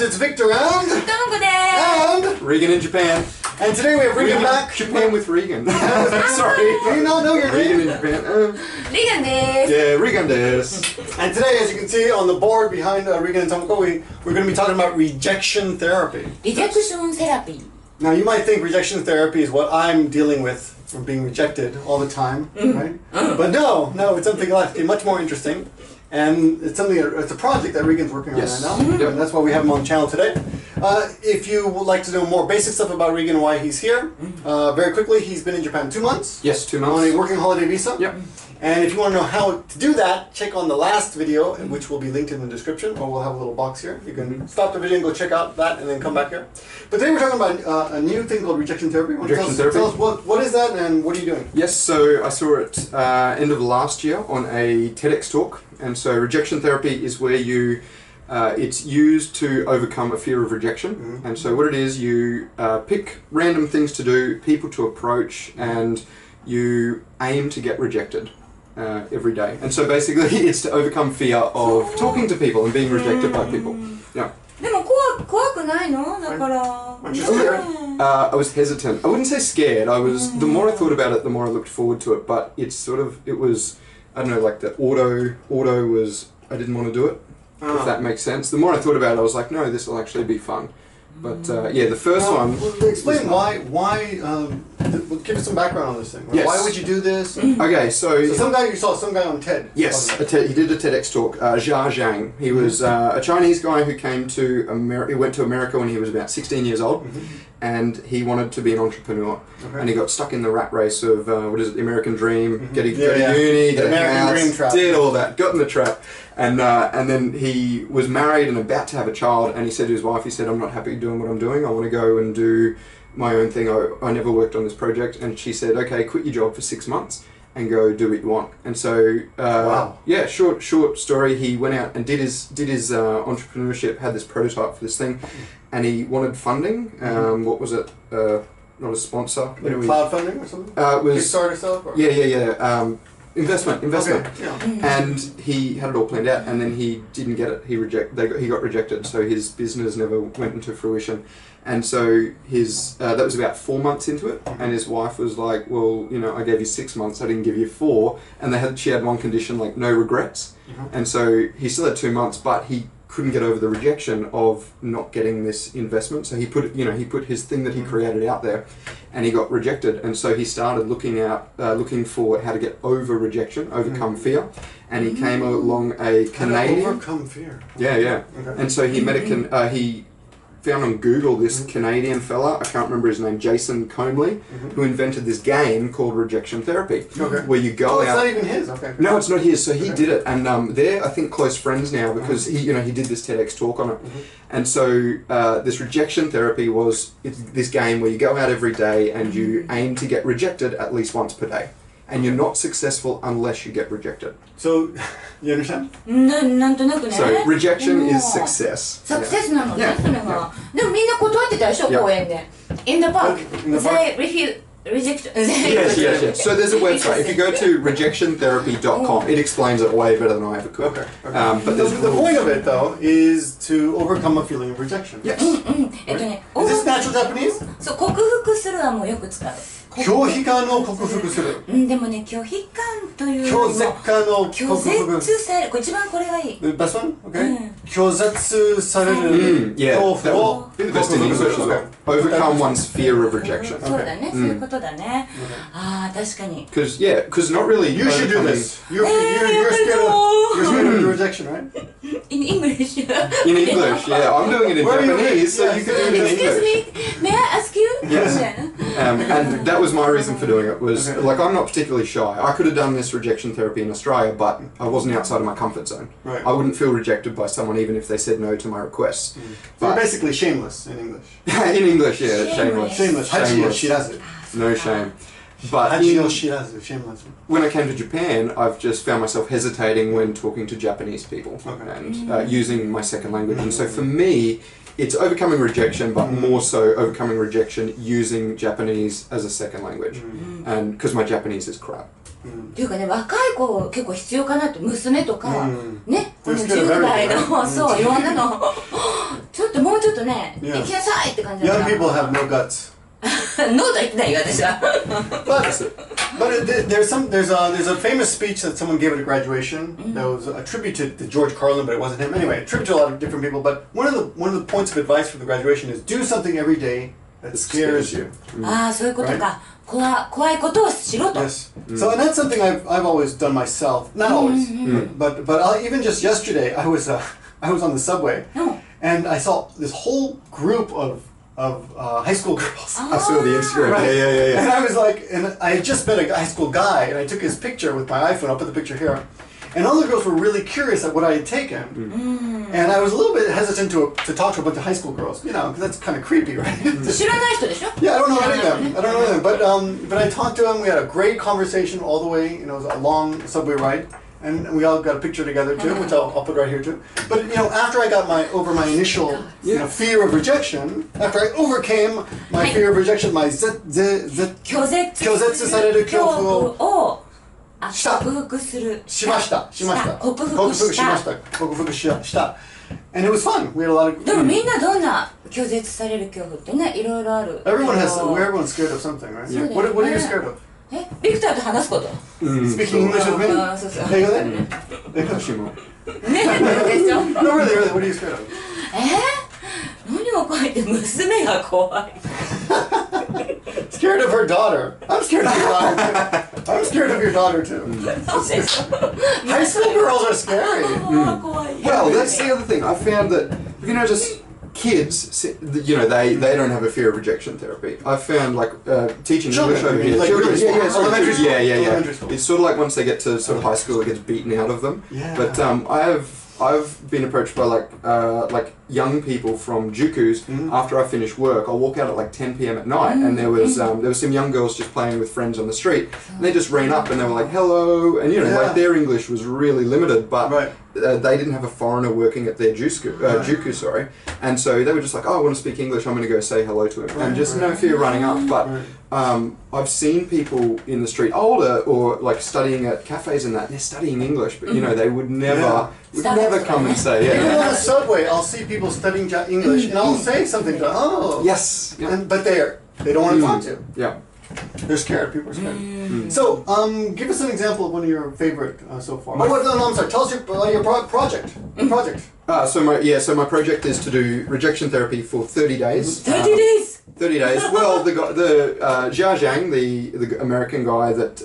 it's Victor and Reagan in Japan. And today we have Reagan back. Japan with Reagan. Sorry. Do you not know your Reagan name? in Japan. Reagan desu. Yeah, Reagan desu. And today, as you can see on the board behind Reagan and Tomoko, we're going to be talking about rejection therapy. Rejection therapy. Now you might think rejection therapy is what I'm dealing with from being rejected all the time, right? But no, it's something much more interesting. And it's a project that Reagan's working on right now, and that's why we have him on the channel today. If you would like to know more basic stuff about Reagan and why he's here, very quickly, he's been in Japan 2 months. Yes, 2 months. On a working holiday visa. Yep. And if you want to know how to do that, check on the last video, which will be linked in the description, or we'll have a little box here. You can stop the video and go check out that, and then come back here. But today we're talking about a new thing called rejection therapy. Tell us what is that, and what are you doing? Yes, so I saw it end of last year on a TEDx talk. And so rejection therapy is where you, it's used to overcome a fear of rejection. And so what it is, you pick random things to do, people to approach, and you aim to get rejected every day. And so basically it's to overcome fear of talking to people and being rejected by people. Yeah. でも怖くないの？だから。I was hesitant. I wouldn't say scared. I was. The more I thought about it, the more I looked forward to it. But it's sort of. It was. I don't know. Like the auto was. I didn't want to do it. If that makes sense. The more I thought about it, I was like, no, this will actually be fun. But yeah, the first one. Explain why. Give us some background on this thing. Yes. Why would you do this? Okay, so you saw some guy on TED. Yes, he did a TEDx talk. Jiang. He was a Chinese guy who came to America. He went to America when he was about 16 years old, and he wanted to be an entrepreneur. And he got stuck in the rat race of what is it, the American dream? Go to uni, get a house, did all that, got in the trap, and then he was married and about to have a child. And he said to his wife, he said, "I'm not happy doing what I'm doing. I want to go and do my own thing. I never worked on this project." And she said, "Okay, quit your job for 6 months and go do what you want." And so, yeah, short story. He went out and did his entrepreneurship, had this prototype for this thing, and he wanted funding. What was it? Not a sponsor. Cloud funding or something? It was Kickstarter stuff? Or? Yeah. Investment. Okay. Yeah. And he had it all planned out, and then he didn't get it. He got rejected, so his business never went into fruition. And so that was about 4 months into it, and his wife was like, "Well, you know, I gave you 6 months, I didn't give you 4," and she had one condition, like no regrets. And so he still had 2 months, but he couldn't get over the rejection of not getting this investment. So he put his thing that he created out there, and he got rejected. And so he started looking for how to get over rejection, overcome fear. And he came along a Canadian. Overcome fear. Yeah. Okay. And so he met he found on Google this Canadian fella, I can't remember his name, Jason Comely, who invented this game called Rejection Therapy, where you go out. It's not even his. Okay. No, it's not his. So he did it, and they're I think close friends now because he did this TEDx talk on it, and so this rejection therapy it's this game where you go out every day and you aim to get rejected at least once per day. And you're not successful unless you get rejected. So, you understand? なんとなくね。 So, rejection is success. Success なのね、それが。でもみんな断ってたでしょ、公園で。In the park. They refuse. Rejection. Yes. So there's a website. If you go to rejectiontherapy.com, it explains it way better than I ever could. Okay. But the point of it, though, is to overcome a feeling of rejection. Yes. Is this natural Japanese? そう、克服するはもうよく使う。拒否感を克服する。でもね、拒否感という拒絶感を克服。拒絶される。一番これがいい。The best one? Okay. 拒絶される恐怖を克服する。Overcome one's fear of rejection. そうだね、そういうことだね。ああ、確かに。Because not really. You should do this. You're scared of rejection, right? In English. In English, yeah. I'm doing it in Japanese, so you can do it in English. Excuse me, may I ask you? Yes. And that was my reason for doing it. Was like I'm not particularly shy. I could have done this rejection therapy in Australia, but I wasn't outside of my comfort zone. Right. I wouldn't feel rejected by someone even if they said no to my requests. So basically shameless in English. In English, yeah, shameless. Shameless. No shame. But shameless. When I came to Japan, I've just found myself hesitating when talking to Japanese people and using my second language. And so for me, it's overcoming rejection, but more so overcoming rejection using Japanese as a second language. And because my Japanese is crap. っていうかね、若い子結構必要かなって、娘とか、ね、この10代の、そう、いろんなの、ちょっともうちょっとね、行きなさいって感じだから。Young people have no guts. ノーとは言ってないよ、私は。But there's a famous speech that someone gave at a graduation that was attributed to George Carlin, but it wasn't him. Anyway, attributed to a lot of different people. But one of the points of advice for the graduation is do something every day that scares you. ああ、そういうことか。怖いことをしろと。Yes. So and that's something I've always done myself. Not always, but even just yesterday, I was on the subway, and I saw this whole group of high school girls. I saw the Instagram. Right. Yeah. And I was like, and I had just met a high school guy, and I took his picture with my iPhone. I'll put the picture here. And all the girls were really curious at what I had taken. And I was a little bit hesitant to talk to a bunch of high school girls, you know, because that's kind of creepy, right? 知らない人でしょ? Yeah, I don't know any of them. But I talked to him. We had a great conversation all the way. You know, it was a long subway ride. And we all got a picture together too, which I'll put right here too. But you know, after I got over my initial fear of rejection, after I overcame my fear of rejection, my 拒絶される恐怖を克服しました。And it was fun. We had a lot of. でもみんなどんな拒絶される恐怖ってね、いろいろある。Everyone's scared of something, right? Yeah. What are you scared of? ビクターと話すこと。Speaking English with me? そうそう。英語で？私も。ね、でしょ。No, really, what are you scared of? 何を書いて娘が怖い。Scared of her daughter. I'm scared of your daughter too. I'm scared of your daughter too. High school girls are scary. Well, that's the other thing. I found that, you know, just kids, you know, they don't have a fear of rejection therapy. I found like teaching English over here. Elementary school. Yeah. It's sort of like once they get to sort of high school, it gets beaten out of them. Yeah. But I've been approached by like young people from Jukus after I finish work. I'll walk out at like 10 p.m. at night, and there was some young girls just playing with friends on the street. And they just ran up and they were like, "Hello," and you know, like their English was really limited, but they didn't have a foreigner working at their Juku, sorry, and so they were just like, "Oh, I want to speak English. I'm going to go say hello to him," and just no fear running up. But I've seen people in the street, older or like studying at cafes and that, they're studying English, but you know, they would never come and say, Even on the subway, I'll see people studying English, and I'll say something to them. Oh, yes, but they don't want to talk to. Yeah. They're scared. People are scared. So, give us an example of one of your favorite so far. No, I'm sorry. Tell us your project. So my project is to do rejection therapy for 30 days. 30 days. 30 days. Well, the Jiang, the American guy that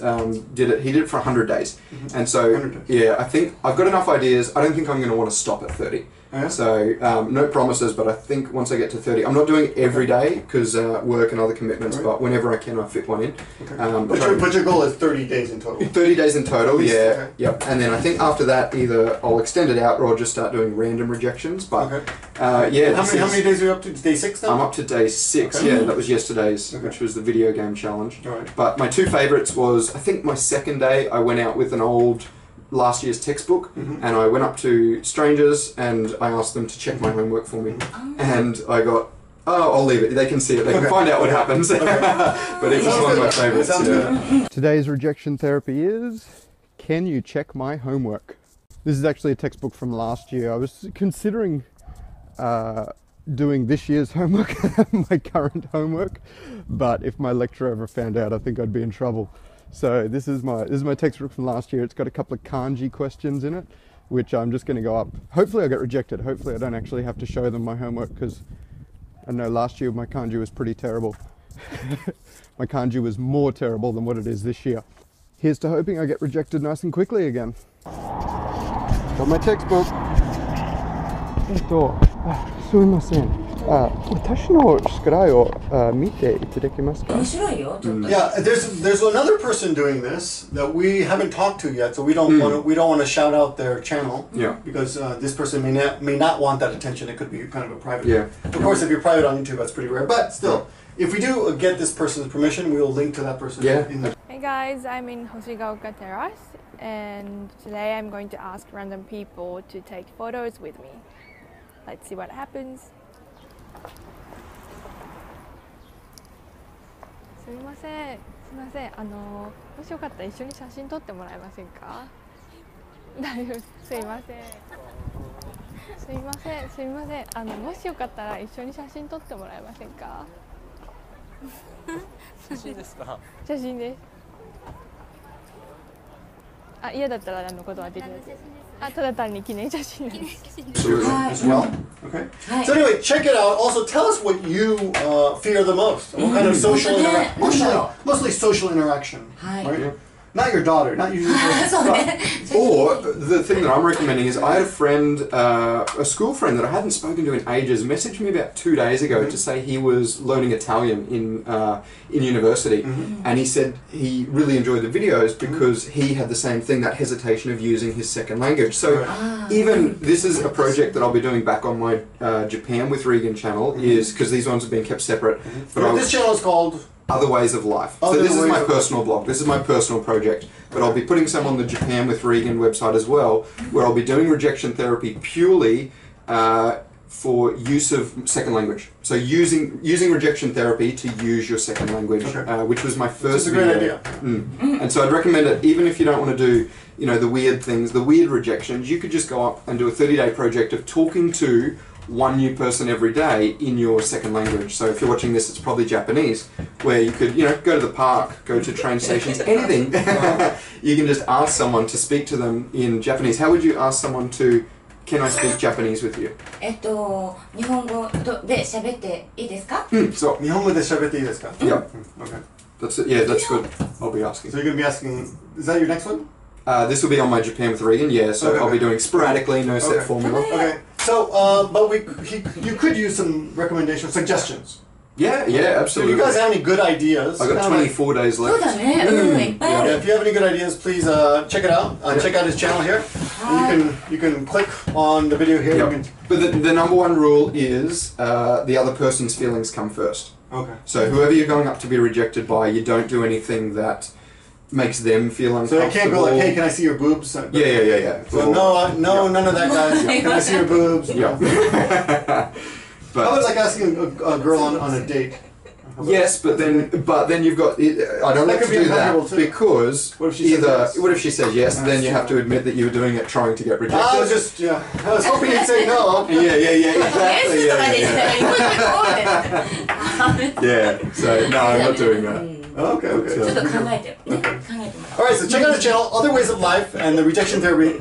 did it, he did it for 100 days. And so, I think I've got enough ideas. I don't think I'm going to want to stop at 30. So, no promises, but I think once I get to 30, I'm not doing every day because work and other commitments, but whenever I can, I fit one in. But your goal is 30 days in total? 30 days in total, yeah. Yep. And then I think after that, either I'll extend it out or I'll just start doing random rejections. But, How many days are you up to? Day 6 now? I'm up to day 6, that was yesterday's, which was the video game challenge. Right. But my two favourites was, I think my second day, I went out with an old last year's textbook and I went up to strangers and I asked them to check my homework for me and I got I'll leave it, they can see it, they can find out what happens. But it was one of my favourites. Today's rejection therapy is, can you check my homework? This is actually a textbook from last year. I was considering doing this year's homework, my current homework, but if my lecturer ever found out, I think I'd be in trouble. So this is my textbook from last year. It's got a couple of kanji questions in it, which I'm just going to go up. Hopefully I get rejected. Hopefully I don't actually have to show them my homework, because I know last year my kanji was pretty terrible. My kanji was more terrible than what it is this year. Here's to hoping I get rejected nice and quickly again. Got my textbook. すみません。私の宿題を見ていただけますか？面白いよ。Yeah, there's another person doing this that we haven't talked to yet, so we don't want to shout out their channel. Yeah. Because this person may not want that attention. It could be kind of a private. Yeah. Of course, if you're private on YouTube, that's pretty rare. But still, if we do get this person's permission, we will link to that person. Yeah. Hey guys, I'm in Hoshigaoka Terrace, and today I'm going to ask random people to take photos with me. Let's see what happens. すみません。もしよかったら一緒に写真撮ってもらえませんか？大丈夫です。すいません。すいません、すいません。もしよかったら一緒に写真撮ってもらえませんか？写真ですか？写真です。あ、嫌だったら断っていただいて。あ、ただ単に記念写真です。As well? Okay. So anyway, check it out. Also, tell us what you fear the most. What kind of social interaction? Mostly social interaction, right? Not your daughter, not you. Or the thing that I'm recommending is I had a friend, a school friend that I hadn't spoken to in ages, messaged me about 2 days ago to say he was learning Italian in university, and he said he really enjoyed the videos because he had the same thing, that hesitation of using his second language. So even this is a project that I'll be doing back on my Japan with Reagan channel, is because these ones have been kept separate. But this channel is called Other Ways of Life. So this is my personal blog. This is my personal project. But I'll be putting some on the Japan with Reagan website as well, where I'll be doing rejection therapy purely for use of second language. So using rejection therapy to use your second language, which was my first video. It's a great idea. And so I'd recommend it, even if you don't want to do, you know, the weird things, the weird rejections, you could just go up and do a 30-day project of talking to one new person every day in your second language. So if you're watching this, it's probably Japanese, where you could, you know, go to the park, go to train stations, anything. You can just ask someone to speak to them in Japanese. How would you ask someone to, can I speak Japanese with you? 日本語で喋っていいですか？ So, 日本語で喋っていいですか? yeah, Okay. that's it. Yeah, that's good. I'll be asking. So you're going to be asking, is that your next one? This will be on my Japan with Reagan, yeah, so I'll be doing sporadically, no set formula. Okay. So, but you could use some recommendations, suggestions. Yeah, So absolutely. you guys have any good ideas? I've got 24 days そう left. だね。いっぱいあ Yeah, る。 if you have any good ideas, please check it out. Check out his channel here. And you can click on the video here. You Yep. can, But the number one rule is the other person's feelings come first. okay. So whoever you're going up to be rejected by, you don't do anything that makes them feel So uncomfortable. it can't go like, hey, can I see your boobs? Yeah. So no, none of that, guys. Can I see your boobs? Yeah. How about like asking a girl on a date? Yes, but then you've got. I don't That like could to be do that uncomfortable too. because What if she says yes? What if she says yes? Then you have to admit that you were doing it trying to get rejected. I was hoping you'd say no. Yeah, exactly. とかでしたら、Yeah. So no, I'm not doing that. Okay. ちょっと考えてね。考えてもらおう。 Alright, so check out the channel, Other Ways of Life, and the rejection therapy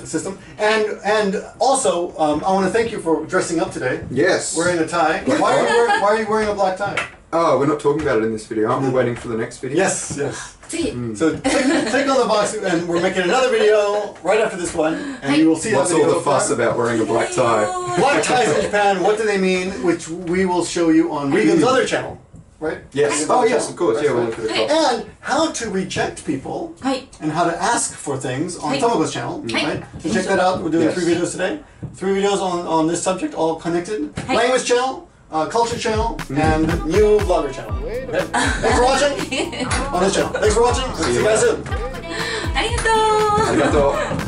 system. And also, I want to thank you for dressing up today. Yes. Wearing a tie. Why are you wearing a black tie? Oh, we're not talking about it in this video. Aren't we waiting for the next video? Yes. 次。 So click on the box, and we're making another video right after this one, and you will see that What's video. all the fuss about wearing a black tie? Black ties in Japan, what do they mean? Which we will show you on Regan's other channel, right? Yes. Regan's Oh other yes, channel. of course. That's Yeah, we'll right. look at the top. And how to reject people, はい。 and how to ask for things on Hey. Tomoko's channel, right? So check that out. We're doing Yes. 3 videos today. 3 videos on this subject, all connected. Hey. Language channel, culture channel, and new vlogger channel. Okay? Thanks for watching on this channel. Thanks for watching. See you guys soon. ありがとう。ありがとう。